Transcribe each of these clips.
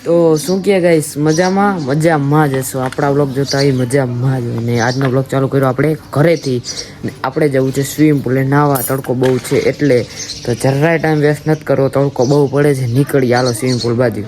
તો શું કહે ગાઈસ, મજામાં જશો. આપણા બ્લોગ જોતા હોય મજામાં જ. અને આજનો બ્લોગ ચાલુ કર્યો આપણે ઘરેથી. આપણે જવું છે સ્વિમિંગ પુલે નાવા. તડકો બહુ છે એટલે તો જરાય ટાઈમ વેસ્ટ નથી કરવો. તડકો બહુ પડે છે, નીકળી હાલો સ્વિમિંગ પુલ બાજુ.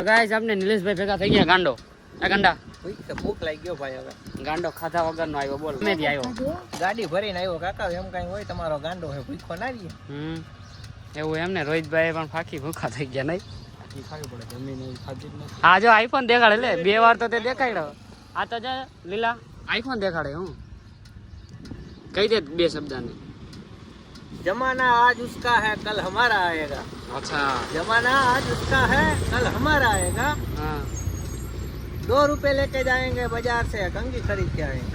ગાઈસ આપણે નિલેશભાઈ ભેગા થઈ ગયા. ગાંડો આ ગાંડા ભૂખ લાગી ગયો ભાઈ. હવે ગાંડો ખાધા વગર નો આવ્યો. બોલ મેથી આવ્યો, ગાડી ભરીને આવ્યો. કાકા એમ કઈ હોય તમારો ગાંડો હે ભૂખો ના રહીએ. એવું એમ ને. રોહિતભાઈ પણ ફાકી ભૂખા થઈ ગયા નહીં. ખાવી પડે જમીન ખાધી જ નથી. હા જો આઈફોન દેખાડે લે 2 વાર તો તે દેખાડ્યો. આ તો જે લીલા આઈફોન દેખાડે. હું કહી દે 2 શબ્દ ને. जमाना आज उसका है कल हमारा आएगा. अच्छा जमाना आज उसका है कल हमारा आएगा. हाँ 2 रुपए लेके जाएंगे बाजार से कंगी खरीद के आएंगे.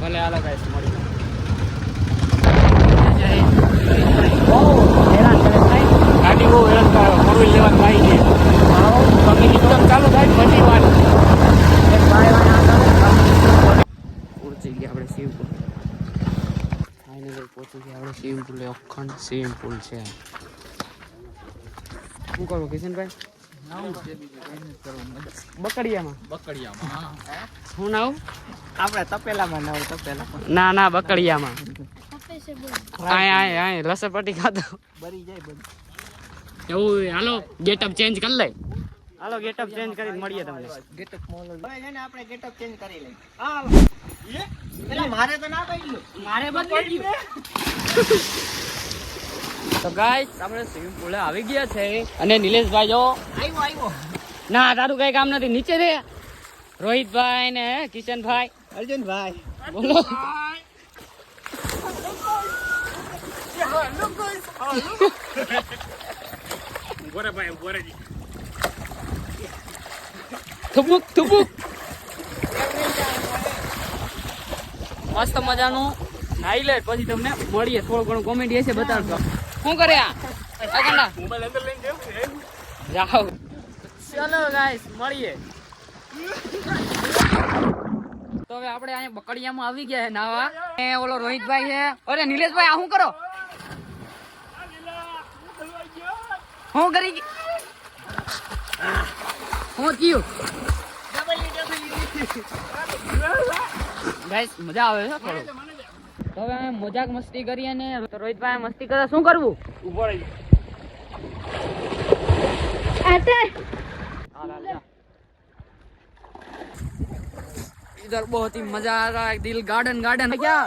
भले हालो गाइस मળી ગાડી બહુ હેરાન કરે. ફોરવ્હીલ લેવાનું ભાઈ છે. તમે એકદમ ચાલુ થાય બધી વાત. પહોંચી ગયા આપણે સ્વિમિંગ પુલ. ફાઇનલી પહોંચી ગયા આપણે સ્વિમિંગ પુલ. અખંડ સ્વિમિંગ પુલ છે. શું કરો કિશનભાઈ? બકડિયામાં શું નાવ? આપણે તપેલામાં ના હોય. તપેલામાં ના બકડિયામાં. આય લસણપટ્ટી ખાધો બરી જાય બધું. એવું. હાલો ગેટઅપ ચેન્જ કરી લે. હાલો ગેટઅપ ચેન્જ કરી મળીએ તમને. ગેટઅપ મોલ હવે છે ને આપણે ગેટઅપ ચેન્જ કરી લઈએ. હા પેલા મારે તો ના પડ્યું. મારે બદલી ગયું. તો ગાઈસ આપણે સ્વિમિંગ પુલે આવી ગયા છે. અને નિલેશભાઈ જો આવ્યો. ના તારું કઈ કામ નથી. નીચે રે રોહિતભાઈ ને કિશનભાઈ અર્જુનભાઈ બોલો. થુપુક મસ્ત મજાનું હાઈલાઈટ. પછી તમને મળીએ. થોડું ઘણું કોમેડી હશે બતાવશો. શું કરે આ મોબાઈલ અંદર લઈને જાઓ. ચલો ગાઈસ મળીએ. તો હવે આપણે અહીંયા બકડિયામાં આવી ગયા છે નાવા. એ ઓલો રોહિતભાઈ છે. અરે નિલેશભાઈ આ શું કરો? શું કરી શું થયું? ગાઈસ મજા આવે છે થોડું. તો હવે અમે મજાક મસ્તી કરીએ ને. તો રોહિતભાઈ મસ્તી કરે. શું કરવું? ઉભો રહી. इधर बहुत ही मजा आ रहा है. दिल गार्डन क्या?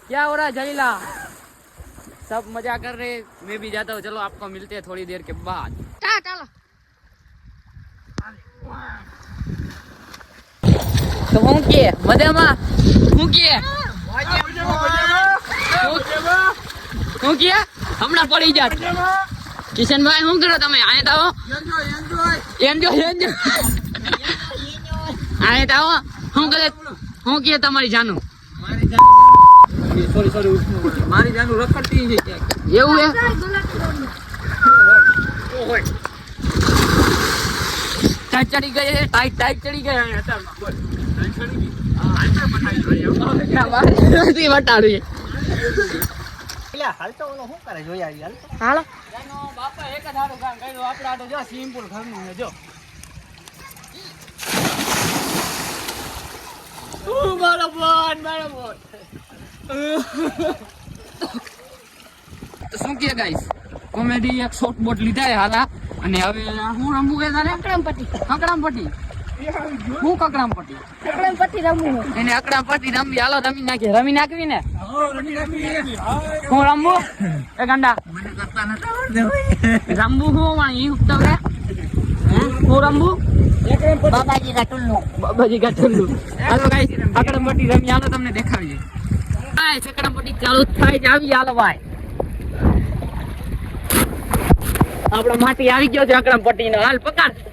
क्या हो रहा है जलीला? सब मजा कर रहे. मैं भी जाता हूँ. चलो आपको मिलते हैं थोड़ी देर के बाद. चलो तो હું કે મજામાં હું કે હમણાં પડી જાત. કિશનભાઈ શું કરો તમે? આયા તાવો એન્જોય આયા તાવો. શું કરે? શું કે તમારી જાનું? મારી જાનું રખડતી છે ક્યાંક. એવું હે? ટાઈટ ચડી ગઈ. ટાઈટ ચડી ગઈ. બતાડી હાલ તો ઓલો શું કરે જોઈ આવી. હાલ હાલો. બાપા એક જ આડું કામ કર્યું આપણે આડું જો સિમ્પલ ઘરનું છે જો મારો બોન તો શું કે ગાઈસ કોમેડી એક શોર્ટ બોટ લીધા છે હાલા અને હવે હું રમવું કે તારે અકડામપટ્ટી હું અકડામપટ્ટી રમવું એને અકડામપટ્ટી રમવી હાલો રમી નાખવી ને હું રમવું એ ગાંડા રમવું હું વાણી ઈ ઉઠતો કે હું રમવું બાબાજી કા ટુલ્લુ હાલો ગાઈસ અકડામપટ્ટી રમી હાલો તમને દેખાડીએ ગાઈસ અકડામપટ્ટી ચાલુ થાય જ આવી હાલો ભાઈ આપણો માટી આવી ગયો છે અકડામપટ્ટી નો હાલ પકડ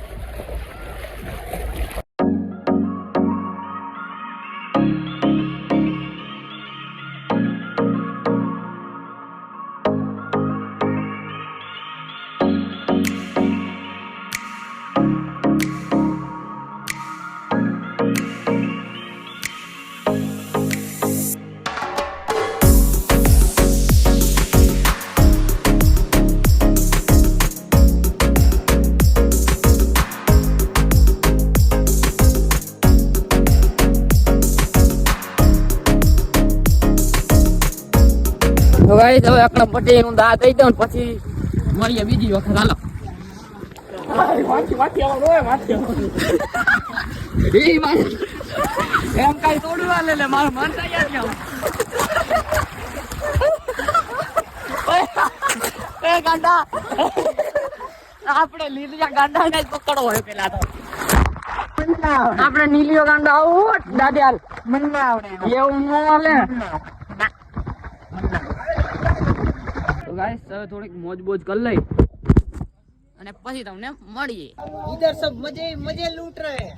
તો ગાઈસ હવે અકડામપટ્ટી નું દા દઈ દઉં પછી મળીએ બીજી વખત હાલો એમ કઈ તોડવા લે મારું મન તૈયાર છે એ ગાંડા આપણે લીલિયા ગાંડા ને પકડો હોય પેલા તો આપણે નીલિયો ગાંડા આવું દાદી હાલ મને ના આવડે એવું ન હાલે તો ગાઈસ હવે થોડીક મોજ બોજ કરી લઈ અને પછી તમને મળીએ इधर सब मजे लूट रहे हैं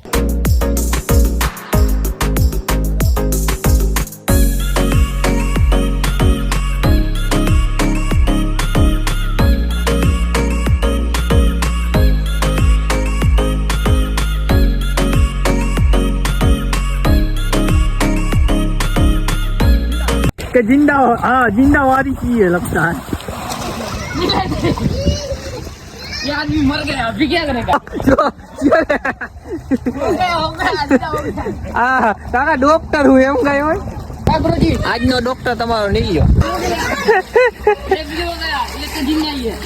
कि जिंदा वारी चाहिए लगता है ये आदमी मर गया अभी क्या करेगा हाँ तारा डॉक्टर हूँ एम गए हो गुरुजी आज नो डॉक्टर તમારો નીલિયો एक भी हो गया ये तो जिंदा ही है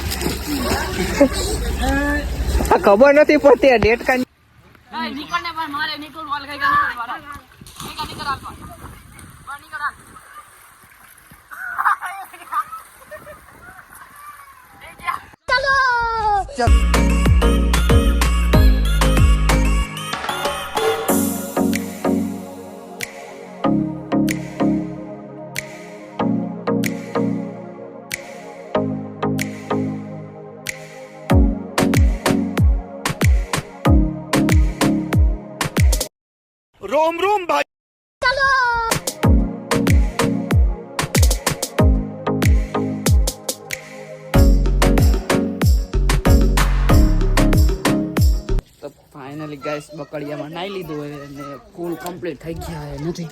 ખબર નથી પડતી આ ડેટ કા निकलने पर मारे निकल वाल गएगा निकल वाला निकल आप बाहर निकल आ रोम रोम भाई તો ફાઇનલી ગાઈસ બકડિયામાં નાઈ લીધું હોય અને ફૂલ કમ્પ્લીટ થઈ ગયા હે નથી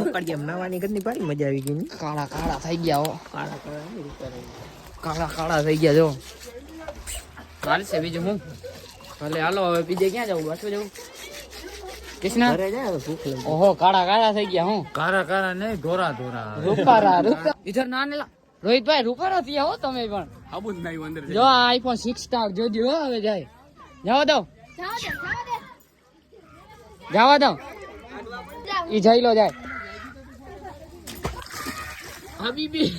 કડિયામ નાવાની કેટલી પાડી મજા આવી ગઈ કાળા કાળા થઈ ગયા હો કાળા કાળા થઈ ગયા જો ચાલશે બીજું હું ભલે હાલો હવે બીજે ક્યાં જવું પાછું જવું કૃષ્ણ ઘરે જાય ભૂખ લાગી ઓહો કાળા કાળા થઈ ગયા હું કારા કારા નહીં ધોરા ધોરા રૂપારા ઇધર ના નેલા રોહિતભાઈ રૂપારા થયા હો તમે પણ આબુ જ નહીં અંદર જો આ આઈફોન 6 સ્ટાર જોજો હો હવે જાય જવા દો જવા દો ઈ જઈ લો જાય હબીબી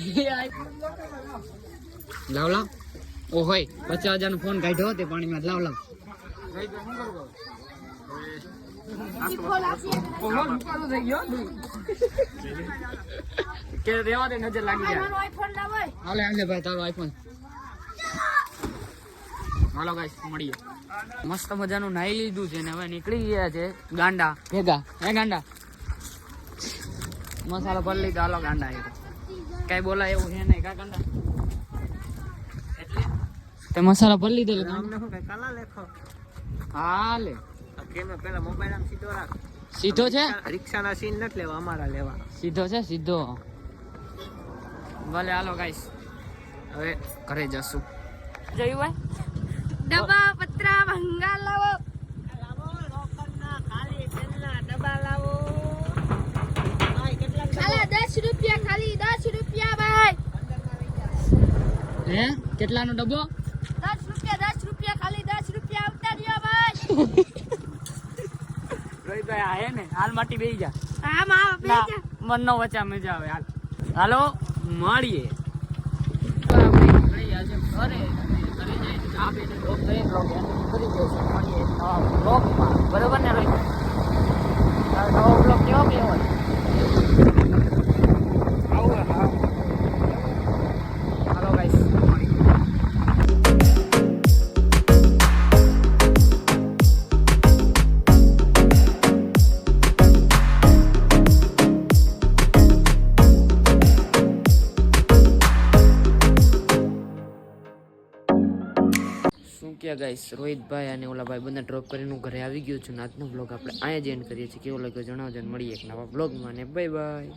લાવ લાવ ઓ હોય 50,000 નો ફોન કાઢ્યો તે પાણીમાં લાવ લાવ કે રેવા દે નજર લાગી જાય હાલે હાલે ભાઈ તારો આઈફોન હાલો ગાઈસ મળીએ મસ્ત મજાનું નાઈ લીધું છે ને હવે નીકળી ગયા છે ગાંડા ભેગા હે ગાંડા મસાલો ભરી લીધો હાલો ગાંડા કઈ બોલાય એવું છે નહીં કા ગાંડા એટલે તે મસાલો ભરી લીધો એટલે અમને શું કઈ કાલા લેખો હાલે કેમે પેલા મોબાઈલ આમ સીધો રાખ સીધો છે રિક્ષાના સીન નથી લેવા અમારા લેવા સીધો છે સીધો ભલે હાલો ગાઈસ હવે ઘરે જશું જોયું હોય ડબ્બા પતરા ભંગાર લાવો. લાવો લોખંડના ખાલી તેલના ડબ્બા લાવો. ભાઈ કેટલા ખાલી 10 રૂપિયા, ખાલી 10 રૂપિયા ભાઈ. હે કેટલાનો ડબ્બો 10 રૂપિયા, ખાલી 10 રૂપિયા આવતા રહ્યો ભાઈ. રોહિતભાઈ આ હે ને હાલ માટી બેહી જા આમાં ના બેજા. મન નો વચા મજા આવે હાલ હાલો મળીએ બરોબર ને રોહિત નવો બ્લોગ કેવો કેવો હોય હાલો ગાઈસ શું કે ગાઈસ રોહિતભાઈ અને ઓલા ભાઈ બંને ડ્રોપ કરીને હું ઘરે આવી ગયો છું ને આજનો બ્લોગ આપણે અહીંયા જ એન્ડ કરીએ છીએ કેવો લાગ્યો જણાવજો ને મળીએ એક નવા બ્લોગમાં ને બાય બાય